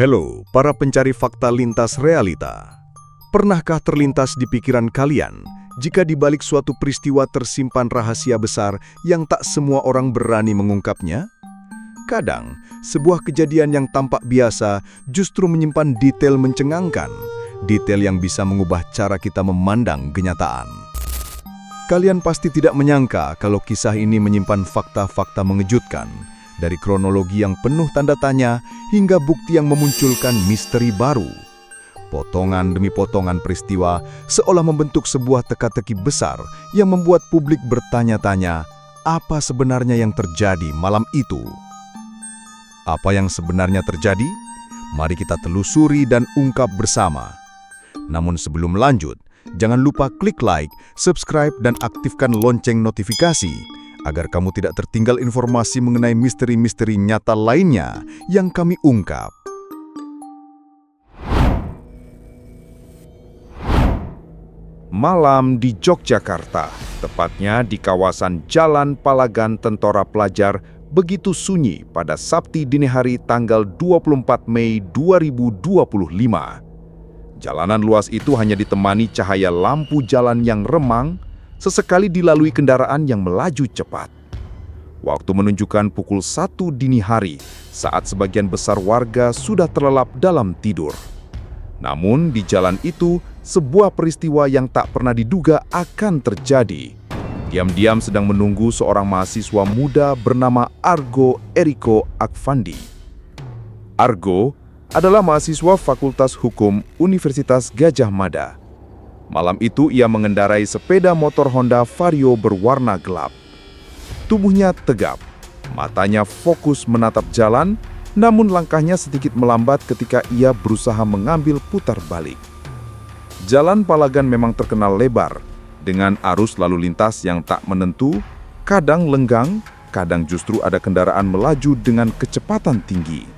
Halo, para pencari fakta lintas realita. Pernahkah terlintas di pikiran kalian jika di balik suatu peristiwa tersimpan rahasia besar yang tak semua orang berani mengungkapnya? Kadang, sebuah kejadian yang tampak biasa justru menyimpan detail mencengangkan, detail yang bisa mengubah cara kita memandang kenyataan. Kalian pasti tidak menyangka kalau kisah ini menyimpan fakta-fakta mengejutkan, dari kronologi yang penuh tanda tanya hingga bukti yang memunculkan misteri baru. Potongan demi potongan peristiwa seolah membentuk sebuah teka-teki besar yang membuat publik bertanya-tanya, apa sebenarnya yang terjadi malam itu? Apa yang sebenarnya terjadi? Mari kita telusuri dan ungkap bersama. Namun sebelum lanjut, jangan lupa klik like, subscribe, dan aktifkan lonceng notifikasi agar kamu tidak tertinggal informasi mengenai misteri-misteri nyata lainnya yang kami ungkap. Malam di Yogyakarta, tepatnya di kawasan Jalan Palagan Tentora Pelajar, begitu sunyi pada Sabtu dini hari tanggal 24 Mei 2025. Jalanan luas itu hanya ditemani cahaya lampu jalan yang remang, sesekali dilalui kendaraan yang melaju cepat. Waktu menunjukkan pukul 1 dini hari saat sebagian besar warga sudah terlelap dalam tidur. Namun di jalan itu, sebuah peristiwa yang tak pernah diduga akan terjadi. Diam-diam sedang menunggu seorang mahasiswa muda bernama Argo Eriko Akvandi. Argo adalah mahasiswa Fakultas Hukum Universitas Gadjah Mada. Malam itu ia mengendarai sepeda motor Honda Vario berwarna gelap. Tubuhnya tegap, matanya fokus menatap jalan, namun langkahnya sedikit melambat ketika ia berusaha mengambil putar balik. Jalan Palagan memang terkenal lebar, dengan arus lalu lintas yang tak menentu, kadang lenggang, kadang justru ada kendaraan melaju dengan kecepatan tinggi.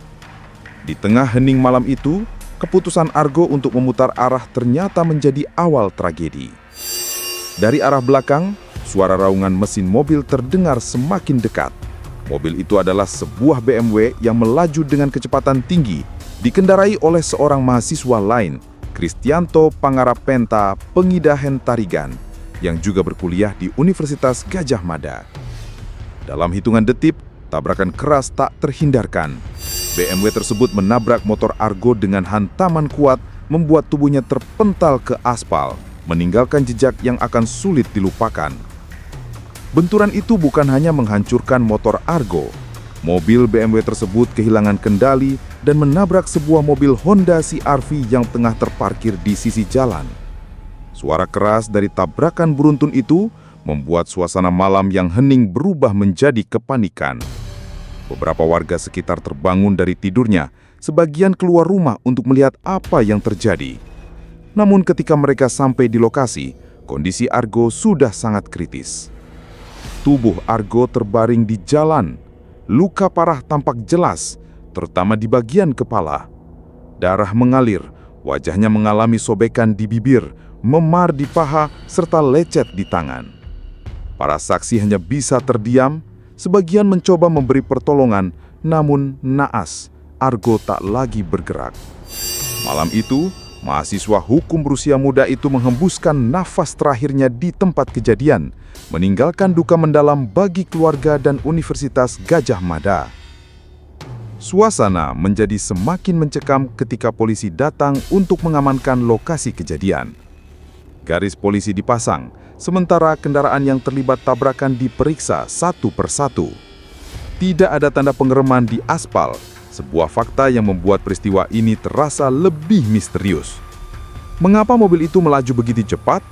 Di tengah hening malam itu, keputusan Argo untuk memutar arah ternyata menjadi awal tragedi. Dari arah belakang, suara raungan mesin mobil terdengar semakin dekat. Mobil itu adalah sebuah BMW yang melaju dengan kecepatan tinggi, dikendarai oleh seorang mahasiswa lain, Kristianto Pangarapenta Pengidahen Tarigan, yang juga berkuliah di Universitas Gadjah Mada. Dalam hitungan detik, tabrakan keras tak terhindarkan. BMW tersebut menabrak motor Argo dengan hantaman kuat, membuat tubuhnya terpental ke aspal, meninggalkan jejak yang akan sulit dilupakan. Benturan itu bukan hanya menghancurkan motor Argo. Mobil BMW tersebut kehilangan kendali dan menabrak sebuah mobil Honda CR-V yang tengah terparkir di sisi jalan. Suara keras dari tabrakan beruntun itu membuat suasana malam yang hening berubah menjadi kepanikan. Beberapa warga sekitar terbangun dari tidurnya, sebagian keluar rumah untuk melihat apa yang terjadi. Namun ketika mereka sampai di lokasi, kondisi Argo sudah sangat kritis. Tubuh Argo terbaring di jalan. Luka parah tampak jelas, terutama di bagian kepala. Darah mengalir, wajahnya mengalami sobekan di bibir, memar di paha, serta lecet di tangan. Para saksi hanya bisa terdiam. Sebagian mencoba memberi pertolongan, namun naas, Argo tak lagi bergerak. Malam itu, mahasiswa hukum berusia muda itu menghembuskan nafas terakhirnya di tempat kejadian, meninggalkan duka mendalam bagi keluarga dan Universitas Gadjah Mada. Suasana menjadi semakin mencekam ketika polisi datang untuk mengamankan lokasi kejadian. Garis polisi dipasang, sementara kendaraan yang terlibat tabrakan diperiksa satu persatu. Tidak ada tanda pengereman di aspal, sebuah fakta yang membuat peristiwa ini terasa lebih misterius. Mengapa mobil itu melaju begitu cepat?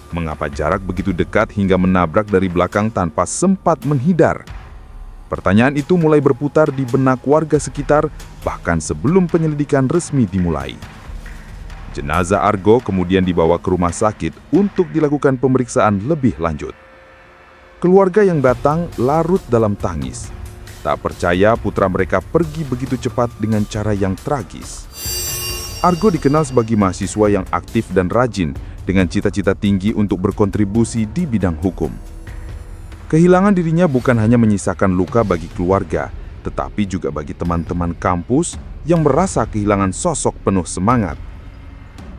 Mengapa jarak begitu dekat hingga menabrak dari belakang tanpa sempat menghindar? Pertanyaan itu mulai berputar di benak warga sekitar, bahkan sebelum penyelidikan resmi dimulai. Jenazah Argo kemudian dibawa ke rumah sakit untuk dilakukan pemeriksaan lebih lanjut. Keluarga yang datang larut dalam tangis. Tak percaya putra mereka pergi begitu cepat dengan cara yang tragis. Argo dikenal sebagai mahasiswa yang aktif dan rajin, dengan cita-cita tinggi untuk berkontribusi di bidang hukum. Kehilangan dirinya bukan hanya menyisakan luka bagi keluarga, tetapi juga bagi teman-teman kampus yang merasa kehilangan sosok penuh semangat.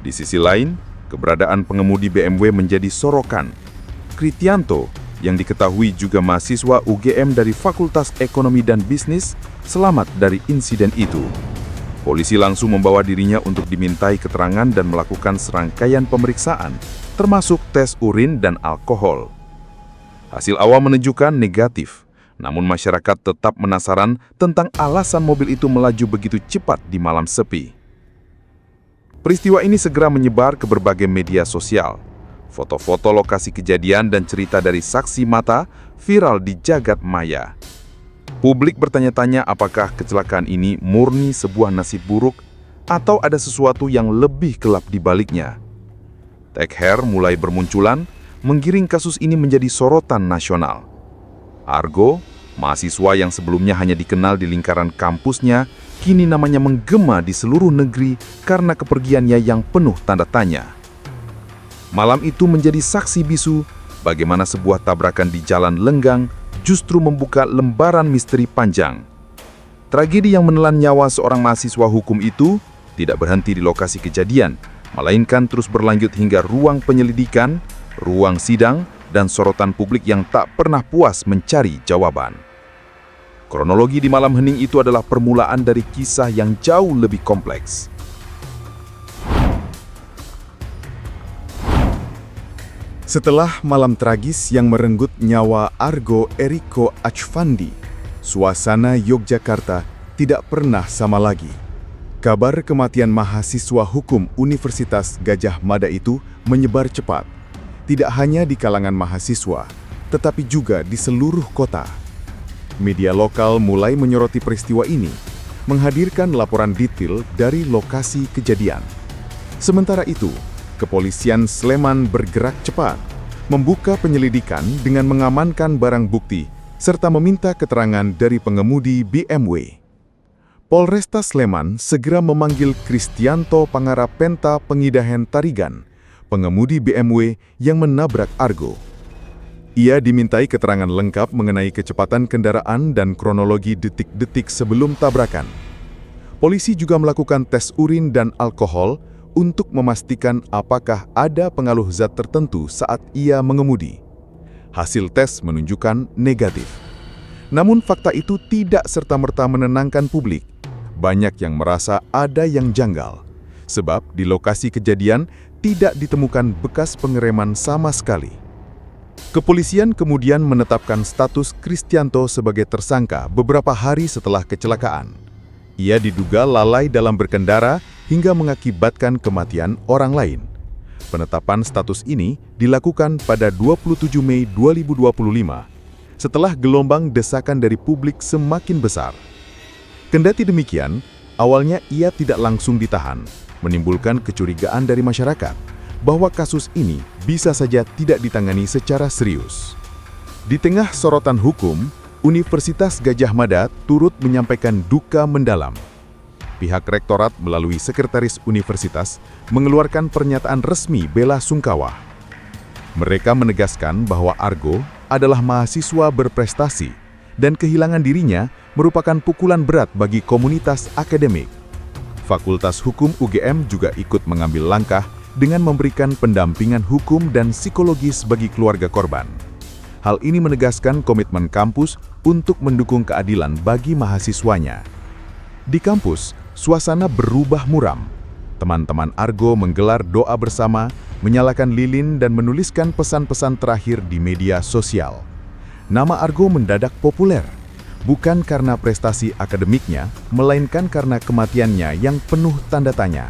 Di sisi lain, keberadaan pengemudi BMW menjadi sorokan. Kristianto, yang diketahui juga mahasiswa UGM dari Fakultas Ekonomi dan Bisnis, selamat dari insiden itu. Polisi langsung membawa dirinya untuk dimintai keterangan dan melakukan serangkaian pemeriksaan, termasuk tes urin dan alkohol. Hasil awal menunjukkan negatif, namun masyarakat tetap penasaran tentang alasan mobil itu melaju begitu cepat di malam sepi. Peristiwa ini segera menyebar ke berbagai media sosial. Foto-foto lokasi kejadian dan cerita dari saksi mata viral di jagat maya. Publik bertanya-tanya apakah kecelakaan ini murni sebuah nasib buruk atau ada sesuatu yang lebih gelap di baliknya. Tag hair mulai bermunculan, menggiring kasus ini menjadi sorotan nasional. Argo, mahasiswa yang sebelumnya hanya dikenal di lingkaran kampusnya, kini namanya menggema di seluruh negeri karena kepergiannya yang penuh tanda tanya. Malam itu menjadi saksi bisu bagaimana sebuah tabrakan di jalan lenggang justru membuka lembaran misteri panjang. Tragedi yang menelan nyawa seorang mahasiswa hukum itu tidak berhenti di lokasi kejadian, melainkan terus berlanjut hingga ruang penyelidikan, ruang sidang, dan sorotan publik yang tak pernah puas mencari jawaban. Kronologi di malam hening itu adalah permulaan dari kisah yang jauh lebih kompleks. Setelah malam tragis yang merenggut nyawa Argo Eriko Achvandi, suasana Yogyakarta tidak pernah sama lagi. Kabar kematian mahasiswa hukum Universitas Gadjah Mada itu menyebar cepat, tidak hanya di kalangan mahasiswa, tetapi juga di seluruh kota. Media lokal mulai menyoroti peristiwa ini, menghadirkan laporan detail dari lokasi kejadian. Sementara itu, Kepolisian Sleman bergerak cepat, membuka penyelidikan dengan mengamankan barang bukti, serta meminta keterangan dari pengemudi BMW. Polresta Sleman segera memanggil Kristianto Pangarapenta Pengidahen Tarigan, pengemudi BMW yang menabrak Argo. Ia dimintai keterangan lengkap mengenai kecepatan kendaraan dan kronologi detik-detik sebelum tabrakan. Polisi juga melakukan tes urin dan alkohol untuk memastikan apakah ada pengaruh zat tertentu saat ia mengemudi. Hasil tes menunjukkan negatif. Namun fakta itu tidak serta-merta menenangkan publik. Banyak yang merasa ada yang janggal, sebab di lokasi kejadian tidak ditemukan bekas pengereman sama sekali. Kepolisian kemudian menetapkan status Kristianto sebagai tersangka beberapa hari setelah kecelakaan. Ia diduga lalai dalam berkendara hingga mengakibatkan kematian orang lain. Penetapan status ini dilakukan pada 27 Mei 2025, setelah gelombang desakan dari publik semakin besar. Kendati demikian, awalnya ia tidak langsung ditahan, menimbulkan kecurigaan dari masyarakat bahwa kasus ini bisa saja tidak ditangani secara serius. Di tengah sorotan hukum, Universitas Gadjah Mada turut menyampaikan duka mendalam. Pihak rektorat melalui sekretaris universitas mengeluarkan pernyataan resmi bela sungkawa. Mereka menegaskan bahwa Argo adalah mahasiswa berprestasi dan kehilangan dirinya merupakan pukulan berat bagi komunitas akademik. Fakultas Hukum UGM juga ikut mengambil langkah dengan memberikan pendampingan hukum dan psikologis bagi keluarga korban. Hal ini menegaskan komitmen kampus untuk mendukung keadilan bagi mahasiswanya. Di kampus, suasana berubah muram. Teman-teman Argo menggelar doa bersama, menyalakan lilin dan menuliskan pesan-pesan terakhir di media sosial. Nama Argo mendadak populer, bukan karena prestasi akademiknya, melainkan karena kematiannya yang penuh tanda tanya.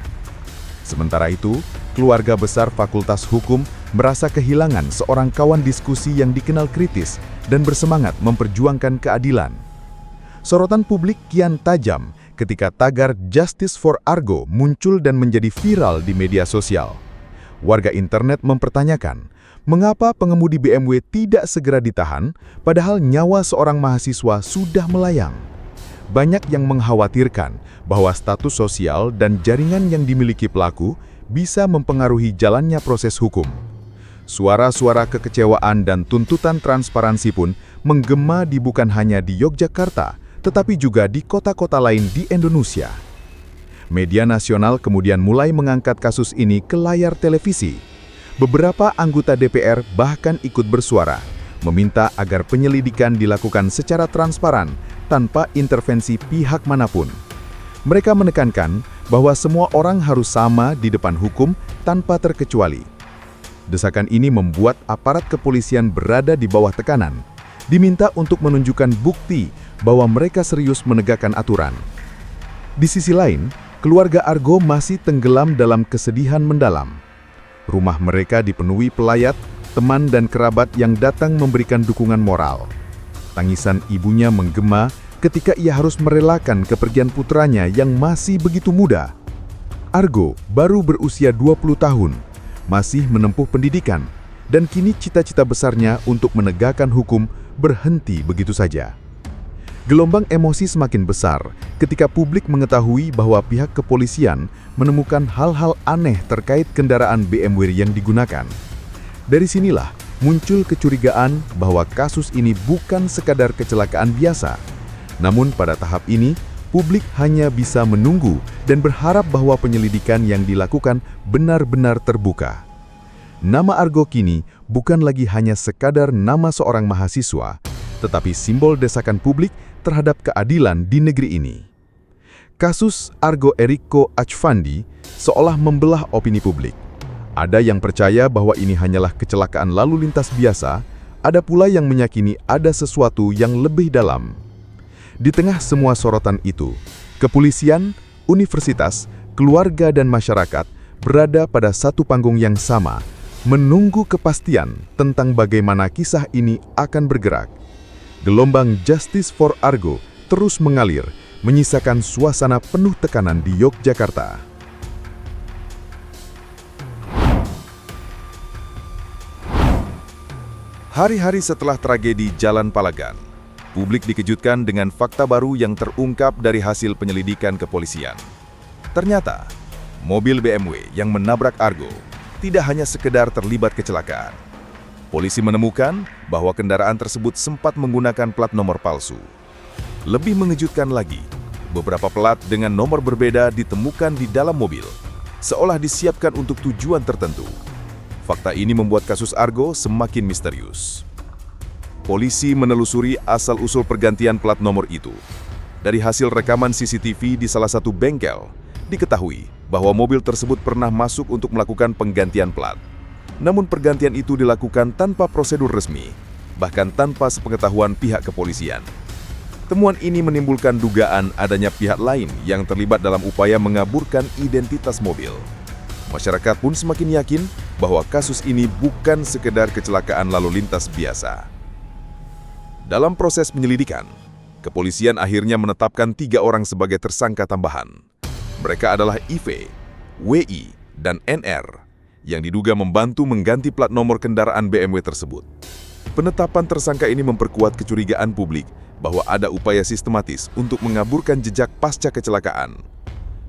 Sementara itu, keluarga besar Fakultas Hukum merasa kehilangan seorang kawan diskusi yang dikenal kritis dan bersemangat memperjuangkan keadilan. Sorotan publik kian tajam ketika tagar Justice for Argo muncul dan menjadi viral di media sosial. Warga internet mempertanyakan, mengapa pengemudi BMW tidak segera ditahan, padahal nyawa seorang mahasiswa sudah melayang. Banyak yang mengkhawatirkan bahwa status sosial dan jaringan yang dimiliki pelaku bisa mempengaruhi jalannya proses hukum. Suara-suara kekecewaan dan tuntutan transparansi pun menggema di bukan hanya di Yogyakarta, tetapi juga di kota-kota lain di Indonesia. Media nasional kemudian mulai mengangkat kasus ini ke layar televisi. Beberapa anggota DPR bahkan ikut bersuara, meminta agar penyelidikan dilakukan secara transparan tanpa intervensi pihak manapun. Mereka menekankan bahwa semua orang harus sama di depan hukum tanpa terkecuali. Desakan ini membuat aparat kepolisian berada di bawah tekanan, diminta untuk menunjukkan bukti bahwa mereka serius menegakkan aturan. Di sisi lain, keluarga Argo masih tenggelam dalam kesedihan mendalam. Rumah mereka dipenuhi pelayat, teman dan kerabat yang datang memberikan dukungan moral. Tangisan ibunya menggema ketika ia harus merelakan kepergian putranya yang masih begitu muda. Argo baru berusia 20 tahun, masih menempuh pendidikan, dan kini cita-cita besarnya untuk menegakkan hukum berhenti begitu saja. Gelombang emosi semakin besar ketika publik mengetahui bahwa pihak kepolisian menemukan hal-hal aneh terkait kendaraan BMW yang digunakan. Dari sinilah muncul kecurigaan bahwa kasus ini bukan sekadar kecelakaan biasa. Namun pada tahap ini, publik hanya bisa menunggu dan berharap bahwa penyelidikan yang dilakukan benar-benar terbuka. Nama Argo kini bukan lagi hanya sekadar nama seorang mahasiswa, tetapi simbol desakan publik terhadap keadilan di negeri ini. Kasus Argo Eriko Achvandi seolah membelah opini publik. Ada yang percaya bahwa ini hanyalah kecelakaan lalu lintas biasa, ada pula yang meyakini ada sesuatu yang lebih dalam. Di tengah semua sorotan itu, kepolisian, universitas, keluarga dan masyarakat berada pada satu panggung yang sama, menunggu kepastian tentang bagaimana kisah ini akan bergerak. Gelombang Justice for Argo terus mengalir, menyisakan suasana penuh tekanan di Yogyakarta. Hari-hari setelah tragedi Jalan Palagan, publik dikejutkan dengan fakta baru yang terungkap dari hasil penyelidikan kepolisian. Ternyata, mobil BMW yang menabrak Argo tidak hanya sekedar terlibat kecelakaan. Polisi menemukan bahwa kendaraan tersebut sempat menggunakan plat nomor palsu. Lebih mengejutkan lagi, beberapa plat dengan nomor berbeda ditemukan di dalam mobil, seolah disiapkan untuk tujuan tertentu. Fakta ini membuat kasus Argo semakin misterius. Polisi menelusuri asal-usul pergantian plat nomor itu. Dari hasil rekaman CCTV di salah satu bengkel, diketahui bahwa mobil tersebut pernah masuk untuk melakukan penggantian plat. Namun pergantian itu dilakukan tanpa prosedur resmi, bahkan tanpa sepengetahuan pihak kepolisian. Temuan ini menimbulkan dugaan adanya pihak lain yang terlibat dalam upaya mengaburkan identitas mobil. Masyarakat pun semakin yakin bahwa kasus ini bukan sekedar kecelakaan lalu lintas biasa. Dalam proses penyelidikan, kepolisian akhirnya menetapkan 3 orang sebagai tersangka tambahan. Mereka adalah IV, WI, dan NR, yang diduga membantu mengganti plat nomor kendaraan BMW tersebut. Penetapan tersangka ini memperkuat kecurigaan publik bahwa ada upaya sistematis untuk mengaburkan jejak pasca kecelakaan.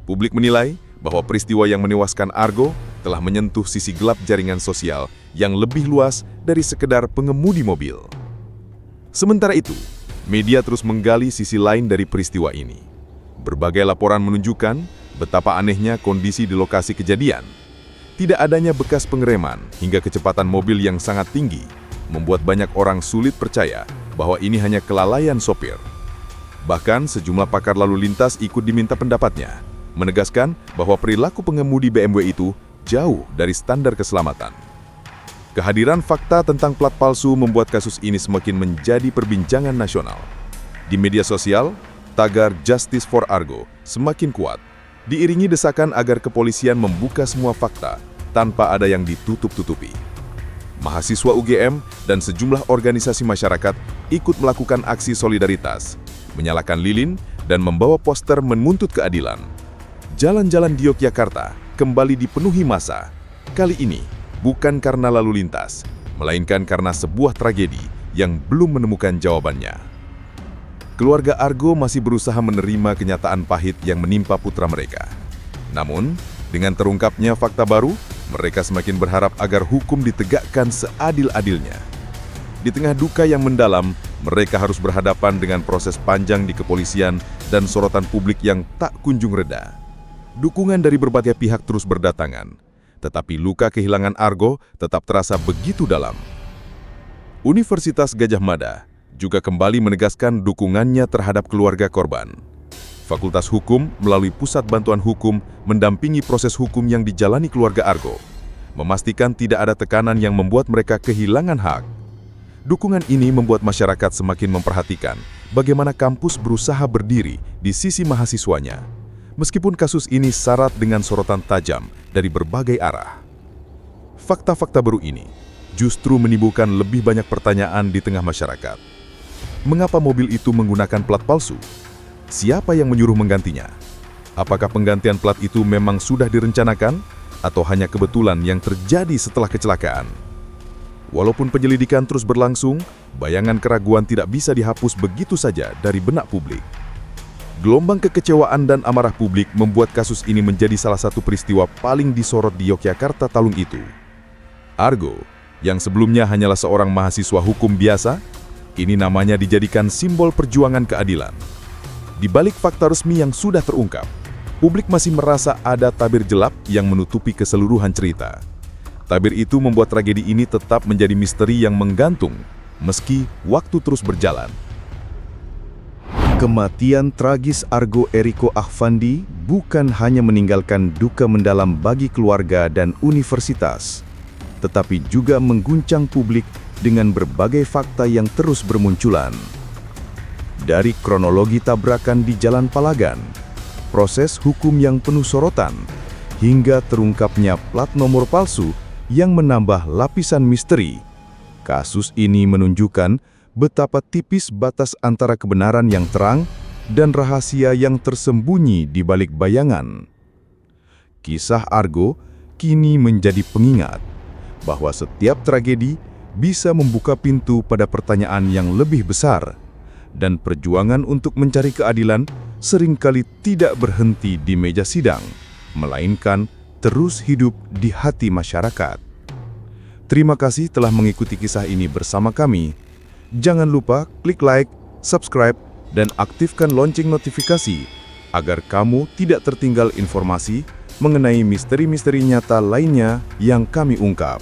Publik menilai bahwa peristiwa yang menewaskan Argo telah menyentuh sisi gelap jaringan sosial yang lebih luas dari sekedar pengemudi mobil. Sementara itu, media terus menggali sisi lain dari peristiwa ini. Berbagai laporan menunjukkan betapa anehnya kondisi di lokasi kejadian. Tidak adanya bekas pengereman hingga kecepatan mobil yang sangat tinggi membuat banyak orang sulit percaya bahwa ini hanya kelalaian sopir. Bahkan sejumlah pakar lalu lintas ikut diminta pendapatnya, menegaskan bahwa perilaku pengemudi BMW itu jauh dari standar keselamatan. Kehadiran fakta tentang plat palsu membuat kasus ini semakin menjadi perbincangan nasional. Di media sosial, tagar Justice for Argo semakin kuat, diiringi desakan agar kepolisian membuka semua fakta tanpa ada yang ditutup-tutupi. Mahasiswa UGM dan sejumlah organisasi masyarakat ikut melakukan aksi solidaritas, menyalakan lilin dan membawa poster menuntut keadilan. Jalan-jalan di Yogyakarta kembali dipenuhi massa. Kali ini bukan karena lalu lintas, melainkan karena sebuah tragedi yang belum menemukan jawabannya. Keluarga Argo masih berusaha menerima kenyataan pahit yang menimpa putra mereka. Namun, dengan terungkapnya fakta baru, mereka semakin berharap agar hukum ditegakkan seadil-adilnya. Di tengah duka yang mendalam, Mereka harus berhadapan dengan proses panjang di kepolisian dan sorotan publik yang tak kunjung reda. Dukungan dari berbagai pihak terus berdatangan, tetapi luka kehilangan Argo tetap terasa begitu dalam. Universitas Gadjah Mada juga kembali menegaskan dukungannya terhadap keluarga korban. Fakultas Hukum melalui Pusat Bantuan Hukum mendampingi proses hukum yang dijalani keluarga Argo, memastikan tidak ada tekanan yang membuat mereka kehilangan hak. Dukungan ini membuat masyarakat semakin memperhatikan bagaimana kampus berusaha berdiri di sisi mahasiswanya, meskipun kasus ini syarat dengan sorotan tajam dari berbagai arah. Fakta-fakta baru ini justru menimbulkan lebih banyak pertanyaan di tengah masyarakat. Mengapa mobil itu menggunakan plat palsu? Siapa yang menyuruh menggantinya? Apakah penggantian plat itu memang sudah direncanakan atau hanya kebetulan yang terjadi setelah kecelakaan? Walaupun penyelidikan terus berlangsung, bayangan keraguan tidak bisa dihapus begitu saja dari benak publik. Gelombang kekecewaan dan amarah publik membuat kasus ini menjadi salah satu peristiwa paling disorot di Yogyakarta tahun itu. Argo, yang sebelumnya hanyalah seorang mahasiswa hukum biasa, kini namanya dijadikan simbol perjuangan keadilan. Di balik fakta resmi yang sudah terungkap, publik masih merasa ada tabir gelap yang menutupi keseluruhan cerita. Tabir itu membuat tragedi ini tetap menjadi misteri yang menggantung, meski waktu terus berjalan. Kematian tragis Argo Eriko Achvandi bukan hanya meninggalkan duka mendalam bagi keluarga dan universitas, tetapi juga mengguncang publik dengan berbagai fakta yang terus bermunculan. Dari kronologi tabrakan di Jalan Palagan, proses hukum yang penuh sorotan, hingga terungkapnya plat nomor palsu yang menambah lapisan misteri. Kasus ini menunjukkan betapa tipis batas antara kebenaran yang terang dan rahasia yang tersembunyi di balik bayangan. Kisah Argo kini menjadi pengingat bahwa setiap tragedi bisa membuka pintu pada pertanyaan yang lebih besar, dan perjuangan untuk mencari keadilan seringkali tidak berhenti di meja sidang, melainkan terus hidup di hati masyarakat. Terima kasih telah mengikuti kisah ini bersama kami. Jangan lupa klik like, subscribe, dan aktifkan lonceng notifikasi agar kamu tidak tertinggal informasi mengenai misteri-misteri nyata lainnya yang kami ungkap.